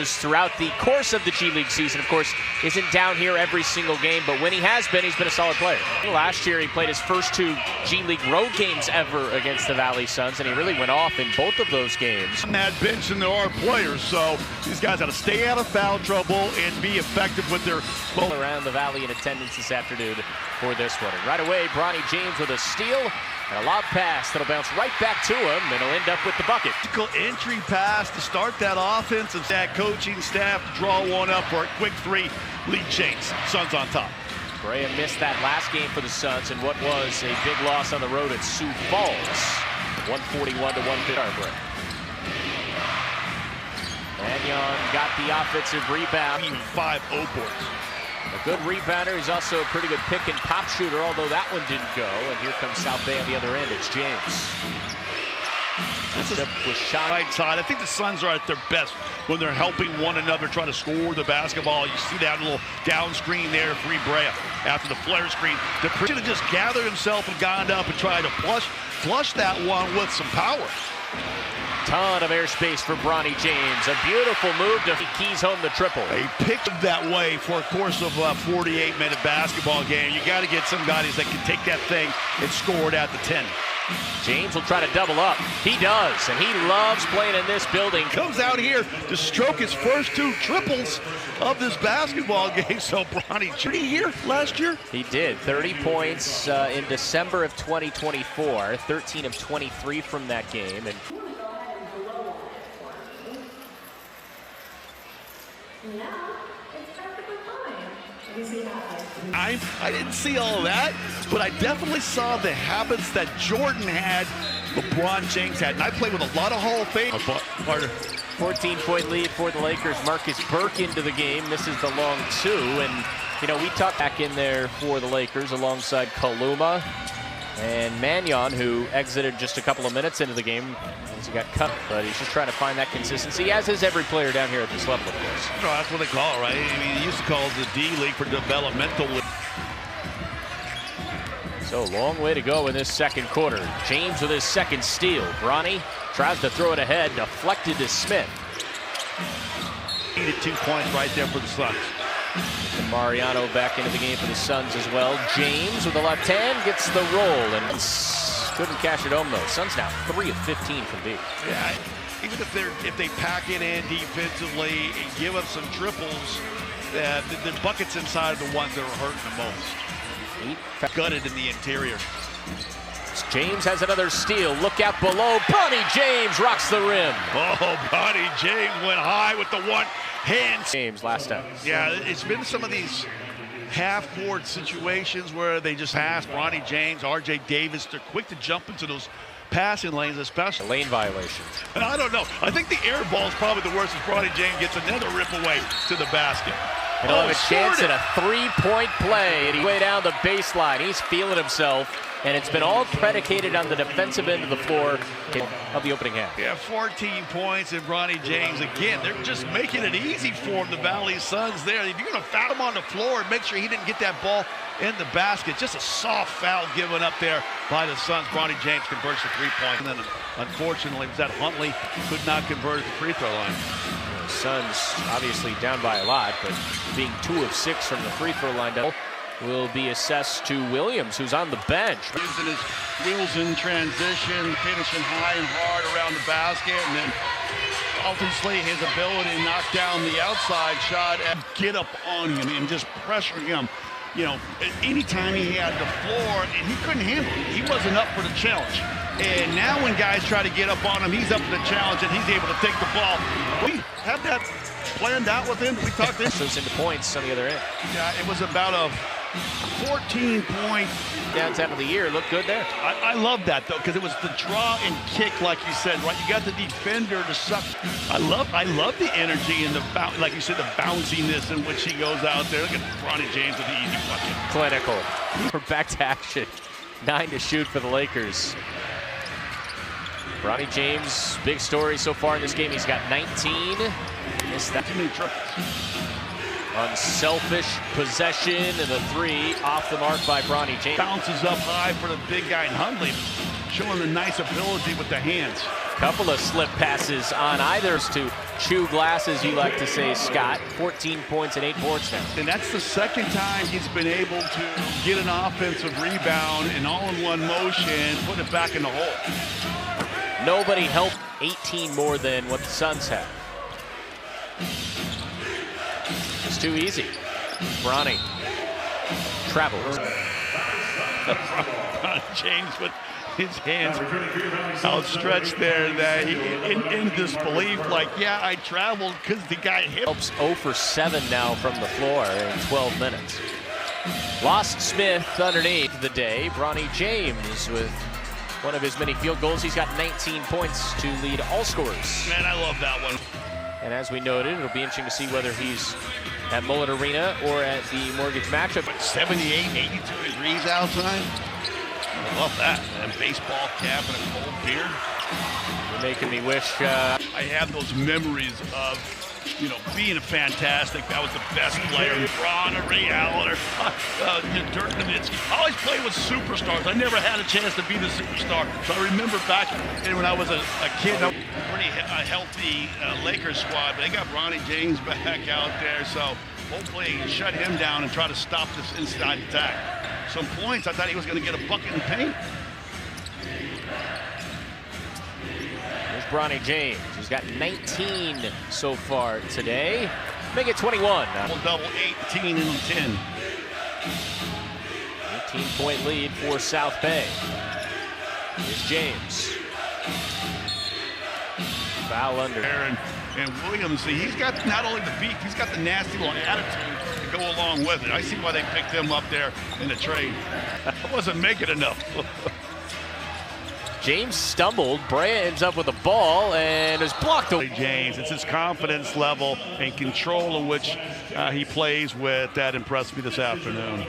years throughout the course of the G League season. Of course, isn't down here every single game, but when he has been, he's been a solid player. Last year, he played his first 2 G League road games ever against the Valley Suns, and he really went off in both of those games. On that bench, and there are players, so these guys got to stay out of foul trouble and be effective with their ball. Around the Valley in attendance this afternoon for this one. And right away, Bronny James with a steal and a lob pass that'll bounce right back to him, and he'll end up with the bucket. Entry pass to start that offense, and that coaching staff to draw one up for a quick 3, lead change. Suns on top. Brea missed that last game for the Suns in what was a big loss on the road at Sioux Falls. 141 to 150. Mannion got the offensive rebound. 5-0 points. A good rebounder. He's also a pretty good pick and pop shooter, although that one didn't go. And here comes South Bay on the other end. It's James. This was shot right side. I think the Suns are at their best when they're helping one another try to score the basketball. You see that little down screen there for Brea after the flare screen. The should have just gathered himself and gone up and tried to flush that one with some power. Ton of airspace for Bronny James. A beautiful move to keys home the triple. He picked it that way for a course of a 48-minute basketball game. You got to get some guys that can take that thing and score it at the 10. James will try to double up. He does, and he loves playing in this building. Comes out here to stroke his first 2 triples of this basketball game. So Bronny, did he here last year? He did. 30 points in December of 2024. 13 of 23 from that game. And I didn't see all of that, but I definitely saw the habits that Jordan had, LeBron James had. And I played with a lot of Hall of Fame. 14-point lead for the Lakers. Marcus Burke into the game. This is the long 2. And, you know, we talked back in there for the Lakers alongside Kaluma and Mannion, who exited just a couple of minutes into the game as he got cut. But he's just trying to find that consistency, as is every player down here at this level, of course. No, that's what they call it, right? I mean, they used to call it the D League for developmental. So long way to go in this second quarter. James with his second steal. Bronny tries to throw it ahead, deflected to Smith. Needed 2 points right there for the Suns. And Mariano back into the game for the Suns as well. James with the left hand gets the roll and couldn't cash it home though. Suns now 3 of 15 from deep. Yeah, even if they pack it in defensively and give up some triples, the buckets inside are the ones that are hurting the most. Gutted in the interior. James has another steal. Look out below. Bronny James rocks the rim. Oh, Bronny James went high with the one hand. James last time. Yeah, it's been some of these half-court situations where they just ask Bronny James, R.J. Davis, they're quick to jump into those passing lanes, especially. Lane violations. And I don't know. I think the air ball is probably the worst as Bronny James gets another rip away to the basket. And he'll have a chance at a 3-point play, and he's way down the baseline. He's feeling himself, and it's been all predicated on the defensive end of the floor of the opening half. Yeah, 14 points, and Bronny James, again, they're just making it easy for him, the Valley Suns there. If you're going to foul him on the floor and make sure he didn't get that ball in the basket, just a soft foul given up there by the Suns. Bronny James converts the 3-point. And then, unfortunately, was that Huntley could not convert at the free throw line. Suns obviously down by a lot, but being 2 of 6 from the free throw line will be assessed to Williams, who's on the bench. Using his wheels in transition, finishing high and hard around the basket, and then obviously his ability to knock down the outside shot and get up on him and just pressure him. You know, anytime he had the floor, and he couldn't handle it. He wasn't up for the challenge. And now when guys try to get up on him, he's up for the challenge, and he's able to take the ball. We had that planned out with him. We talked this. So it's into points on the other end. Yeah, it was about a 14-point. Downtown of the year, looked good there. I love that, though, because it was the draw and kick, like you said, right? You got the defender to suck. I love the energy and the, like you said, the bounciness in which he goes out there. Look at Bronny James with the easy bucket. Clinical. We're back to action. 9 to shoot for the Lakers. Bronny James, big story so far in this game. He's got 19. Missed that. Unselfish possession and the 3 off the mark by Bronny James. Bounces up high for the big guy in Huntley, showing the nice ability with the hands. Couple of slip passes on either to chew glasses, you like to say, Scott. 14 points and 8 boards now. And that's the second time he's been able to get an offensive rebound and all in one motion, put it back in the hole. Nobody helped. 18 more than what the Suns have. It's too easy. Bronny travels. James with his hands outstretched there, that he, in disbelief, like, yeah, I traveled because the guy hit. Helps 0 for 7 now from the floor in 12 minutes. Lost Smith underneath the day. Bronny James with one of his many field goals. He's got 19 points to lead all scorers. Man, I love that one. And as we noted, it'll be interesting to see whether he's at Mullet Arena or at the Mortgage matchup. 78, 82 degrees outside. I love that, man. Baseball cap and a cold beer. You're making me wish. I have those memories of, you know, being a fantastic. That was the best player. Ron, Ray Allen, or Dirk Nowitzki. I always played with superstars. I never had a chance to be the superstar. So I remember back when I was a kid, pretty healthy Lakers squad, but they got Bronny James back out there. So hopefully shut him down and try to stop this inside attack. Some points, I thought he was going to get a bucket in paint. Here's Bronny James. He's got 19 so far today. Make it 21. Double 18 and 10. 18-point lead for South Bay. Here's James. Foul under. And Williams, see, he's got not only the beat, he's got the nasty little attitude to go along with it. I see why they picked him up there in the trade. I wasn't making enough. James stumbled. Brea ends up with the ball and is blocked away. James, it's his confidence level and control in which he plays with that impressed me this afternoon.